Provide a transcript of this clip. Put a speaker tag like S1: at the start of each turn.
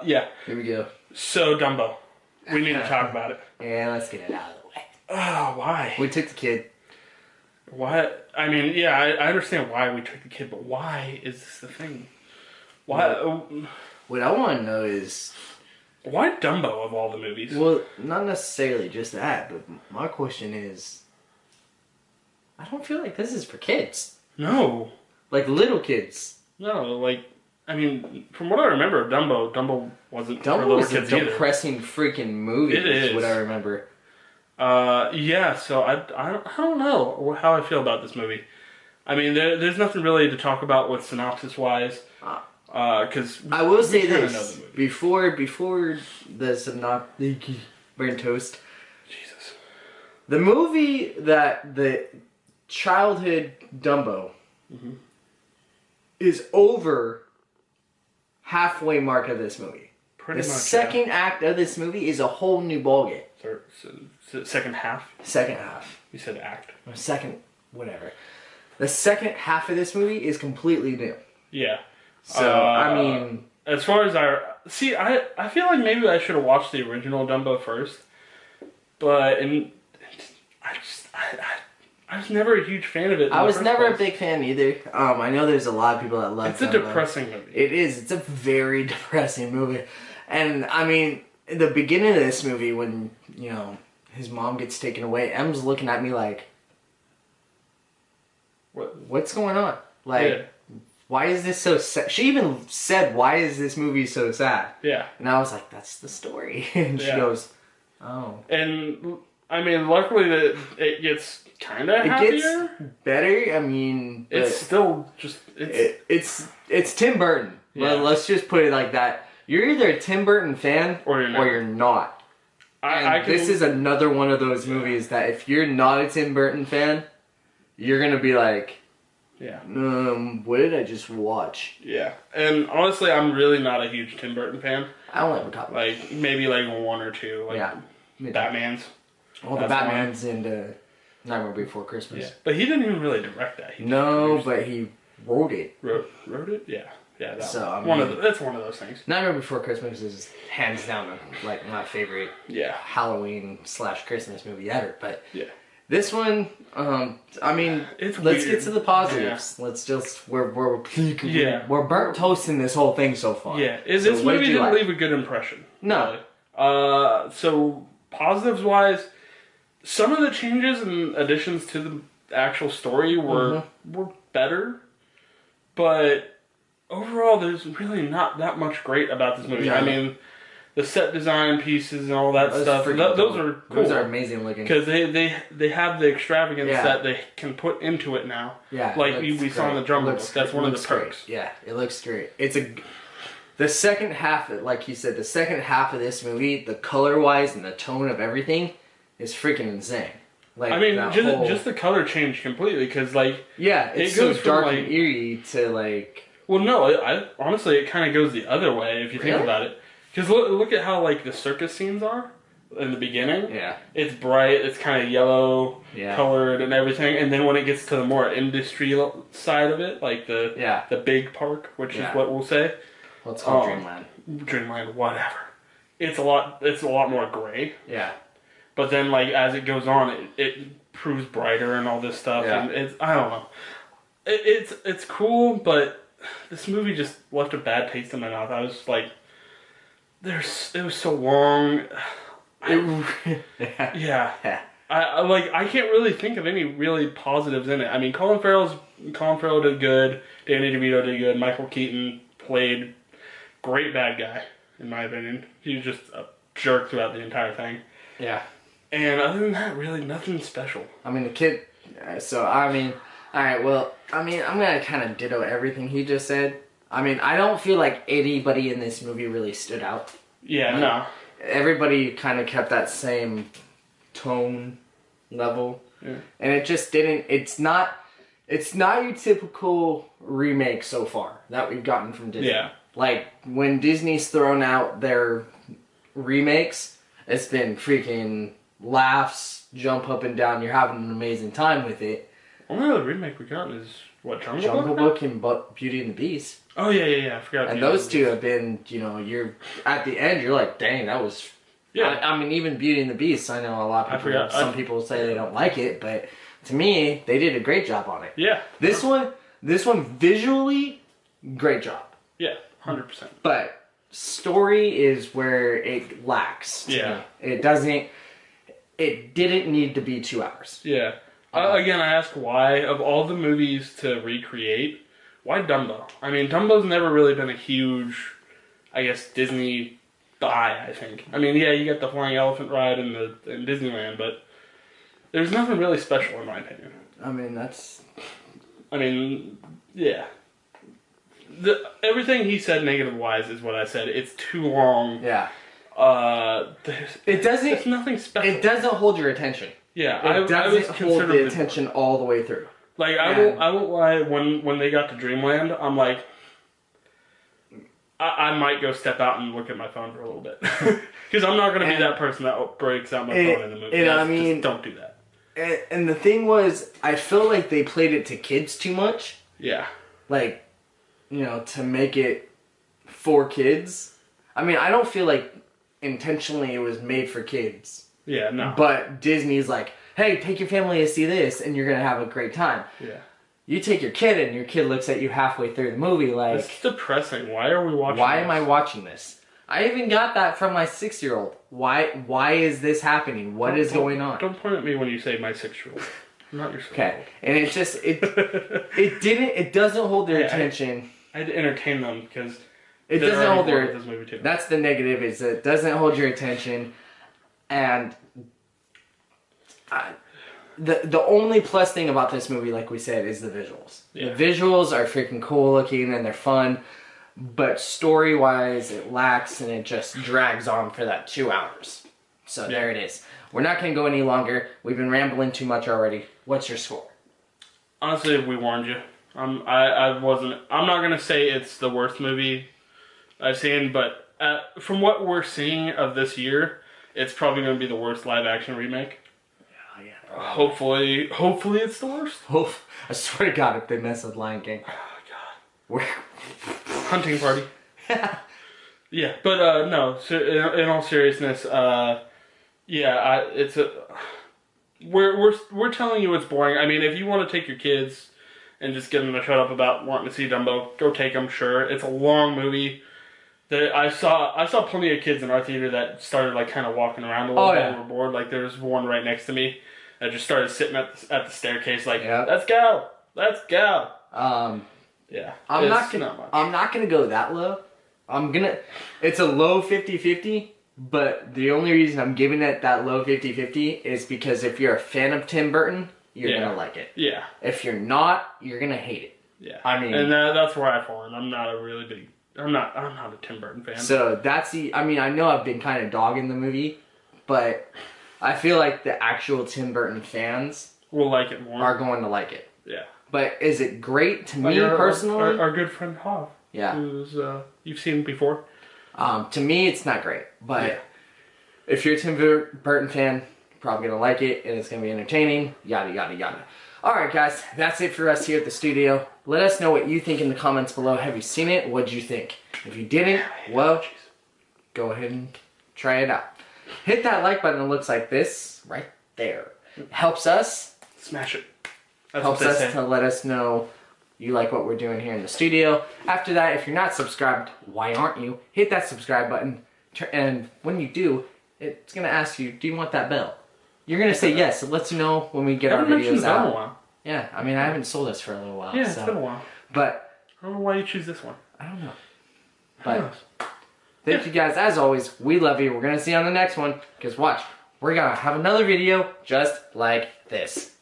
S1: Yeah.
S2: Here we go.
S1: So, Dumbo. We need to talk about it.
S2: Yeah, let's get it out of the way.
S1: Oh, why?
S2: We took the kid.
S1: Why? I mean, yeah, I understand why we took the kid, but why is this the thing? Why?
S2: What I want to know is...
S1: Why Dumbo of all the movies?
S2: Well, not necessarily just that, but my question is... I don't feel like this is for kids.
S1: No.
S2: Like little kids.
S1: No, like... I mean, from what I remember of Dumbo wasn't for
S2: Dumbo
S1: little
S2: was a
S1: kids either.
S2: depressing freaking movie.
S1: It is
S2: what I remember.
S1: Yeah, so I don't know how I feel about this movie. I mean, there's nothing really to talk about with synopsis-wise. Because
S2: I will say this. Before the synopsis... Burn toast.
S1: Jesus.
S2: The movie that the childhood Dumbo is over halfway mark of this movie.
S1: Pretty
S2: the
S1: much,
S2: second act of this movie is a whole new ballgame.
S1: So second half?
S2: Second half.
S1: You said act.
S2: Or second, whatever. The second half of this movie is completely new.
S1: Yeah.
S2: So, I mean...
S1: As far as I feel like maybe I should have watched the original Dumbo first. But I was never a huge fan of it.
S2: I was never a big fan either. I know there's a lot of people that love it.
S1: It's a depressing movie.
S2: It is. It's a very depressing movie. And, I mean, in the beginning of this movie, when, you know, his mom gets taken away, Em's looking at me like, what's going on? Like, yeah. Why is this so sad? She even said, why is this movie so sad? Yeah. And I was like, that's the story. And she goes, oh.
S1: And, I mean, luckily that it gets kind of happier.
S2: It gets better. I mean,
S1: it's still just...
S2: It's Tim Burton. Yeah. Let's just put it like that. You're either a Tim Burton fan or you're not. This is another one of those movies that if you're not a Tim Burton fan, you're going to be like... Yeah. What did I just watch? Yeah. And honestly, I'm really not a huge Tim Burton fan. I don't like Top.
S1: Like, maybe like one or two. Like, yeah. Batman's.
S2: Well, the Batman's and Nightmare Before Christmas.
S1: Yeah. But he didn't even really direct that.
S2: But he wrote it.
S1: Wrote it? Yeah. Yeah, that's
S2: I mean,
S1: one of those things.
S2: Nightmare Before Christmas is hands down like my favorite Halloween / Christmas movie ever. But yeah. This one, I mean, let's get to the positives. Yeah. Let's just we're burnt toasting this whole thing so far.
S1: Yeah, this movie didn't leave a good impression. No. Really. So positives wise, some of the changes and additions to the actual story were better, but overall, there's really not that much great about this movie. Yeah. I mean, the set design pieces and all that stuff, those are cool.
S2: Those are amazing looking.
S1: Because they have the extravagance that they can put into it now. Yeah. Like we saw in the Jungle Book. That's one of the perks.
S2: Great. Yeah, it looks great. The second half, like you said, the second half of this movie, the color-wise and the tone of everything is freaking insane. Like,
S1: I mean, just the color changed completely, because, like...
S2: Yeah, it goes so dark and eerie to, like...
S1: Well, no, honestly, it kind of goes the other way, if you think about it. Because look at how, like, the circus scenes are in the beginning. Yeah. It's bright, it's kind of yellow colored and everything. And then when it gets to the more industrial side of it, like the big park, which is what we'll say.
S2: Well, it's called Dreamland.
S1: Dreamland, whatever. It's a lot more gray. Yeah. But then, like, as it goes on, it proves brighter and all this stuff. Yeah. And I don't know. It's cool, but this movie just left a bad taste in my mouth. I was like... It was so long. Yeah. I can't really think of any really positives in it. I mean, Colin Farrell did good. Danny DeVito did good. Michael Keaton played great bad guy, in my opinion. He was just a jerk throughout the entire thing. Yeah. And other than that, really nothing special.
S2: I mean, the kid... So, I mean... Alright, well, I mean, I'm going to kind of ditto everything he just said. I mean, I don't feel like anybody in this movie really stood out.
S1: Yeah, no.
S2: Everybody kind of kept that same tone level. Yeah. And it just didn't... It's not your typical remake so far that we've gotten from Disney. Yeah. Like, when Disney's thrown out their remakes, it's been freaking laughs, jump up and down. You're having an amazing time with it.
S1: Only other remake we got is What,
S2: Jungle Book and Beauty and the Beast.
S1: Oh, yeah. I forgot.
S2: And those two have been, you're at the end, you're like, dang, that was... Yeah. I mean, even Beauty and the Beast, I know a lot of people, some people say they don't like it, but to me, they did a great job on it.
S1: Yeah.
S2: This one, visually, great job.
S1: Yeah, 100%.
S2: But story is where it lacks.
S1: Yeah.
S2: It didn't need to be 2 hours.
S1: Yeah. Again, I ask why, of all the movies to recreate, why Dumbo? I mean, Dumbo's never really been a huge, I guess, Disney buy, I think. I mean, yeah, you got the flying elephant ride in Disneyland, but there's nothing really special in my opinion. I mean, yeah. Everything he said negative-wise is what I said. It's too long.
S2: Yeah.
S1: It's nothing special.
S2: It doesn't hold your attention.
S1: Yeah,
S2: it doesn't hold the attention all the way through.
S1: Like, I won't lie, when they got to Dreamland, I'm like, I might go step out and look at my phone for a little bit. Because I'm not going to be that person that breaks out my phone in the movie. Just don't do that.
S2: And the thing was, I feel like they played it to kids too much.
S1: Yeah.
S2: Like, to make it for kids. I mean, I don't feel like intentionally it was made for kids.
S1: Yeah, no.
S2: But Disney's like, hey, take your family to see this, and you're going to have a great time.
S1: Yeah.
S2: You take your kid, and your kid looks at you halfway through the movie like...
S1: It's depressing. Why are we watching
S2: Why am I watching this? I even got that from my 6-year-old. Why is this happening? What is going on?
S1: Don't point at me when you say my 6-year-old. I'm not your 6-year-old.
S2: Okay. And it just... It doesn't hold their attention.
S1: I had to entertain them, because...
S2: It doesn't hold their... This movie too. That's the negative, is it doesn't hold your attention. And... The only plus thing about this movie, like we said, is the visuals. Yeah. The visuals are freaking cool looking and they're fun, but story-wise, it lacks and it just drags on for that 2 hours. So there it is. We're not going to go any longer. We've been rambling too much already. What's your score?
S1: Honestly, we warned you. I'm not going to say it's the worst movie I've seen, but from what we're seeing of this year, it's probably going to be the worst live-action remake. Hopefully it's the worst.
S2: I swear to God, if they mess with Lion King.
S1: Oh, God. Hunting party. Yeah, but no, so in all seriousness, we're telling you it's boring. I mean, if you want to take your kids and just get them to shut up about wanting to see Dumbo, go take them, sure. It's a long movie. I saw plenty of kids in our theater that started like kind of walking around a little bit and were bored. Like there's one right next to me. I just started sitting at the staircase like, let's go. Yeah.
S2: I'm not gonna go that low. It's a low 50-50, but the only reason I'm giving it that low 50-50 is because if you're a fan of Tim Burton, you're gonna like it. Yeah. If you're not, you're gonna hate it.
S1: Yeah. I mean, and that's where I fall in. I'm not a Tim Burton fan.
S2: So I know I've been kind of dogging the movie, but I feel like the actual Tim Burton fans
S1: will like it more.
S2: Are going to like it.
S1: Yeah.
S2: But is it great to me personally?
S1: Our good friend Hav.
S2: Yeah.
S1: Who's you've seen before.
S2: To me, it's not great, but if you're a Tim Burton fan, you're probably gonna like it, and it's gonna be entertaining. Yada yada yada. All right, guys, that's it for us here at the studio. Let us know what you think in the comments below. Have you seen it? What'd you think? If you didn't, well, go ahead and try it out. Hit that like button that looks like this right there. It helps us.
S1: Smash it.
S2: Helps us to let us know you like what we're doing here in the studio. After that, if you're not subscribed, why aren't you? Hit that subscribe button. And when you do, it's going to ask you, do you want that bell? You're going to say yes. It lets you know when we get our videos out. In a while. Yeah, I mean, I haven't sold this for a little while.
S1: Yeah, it's been a while.
S2: But
S1: I don't know why you choose this one.
S2: I don't know. But thank you guys. As always, we love you. We're going to see you on the next one. Because watch, we're going to have another video just like this.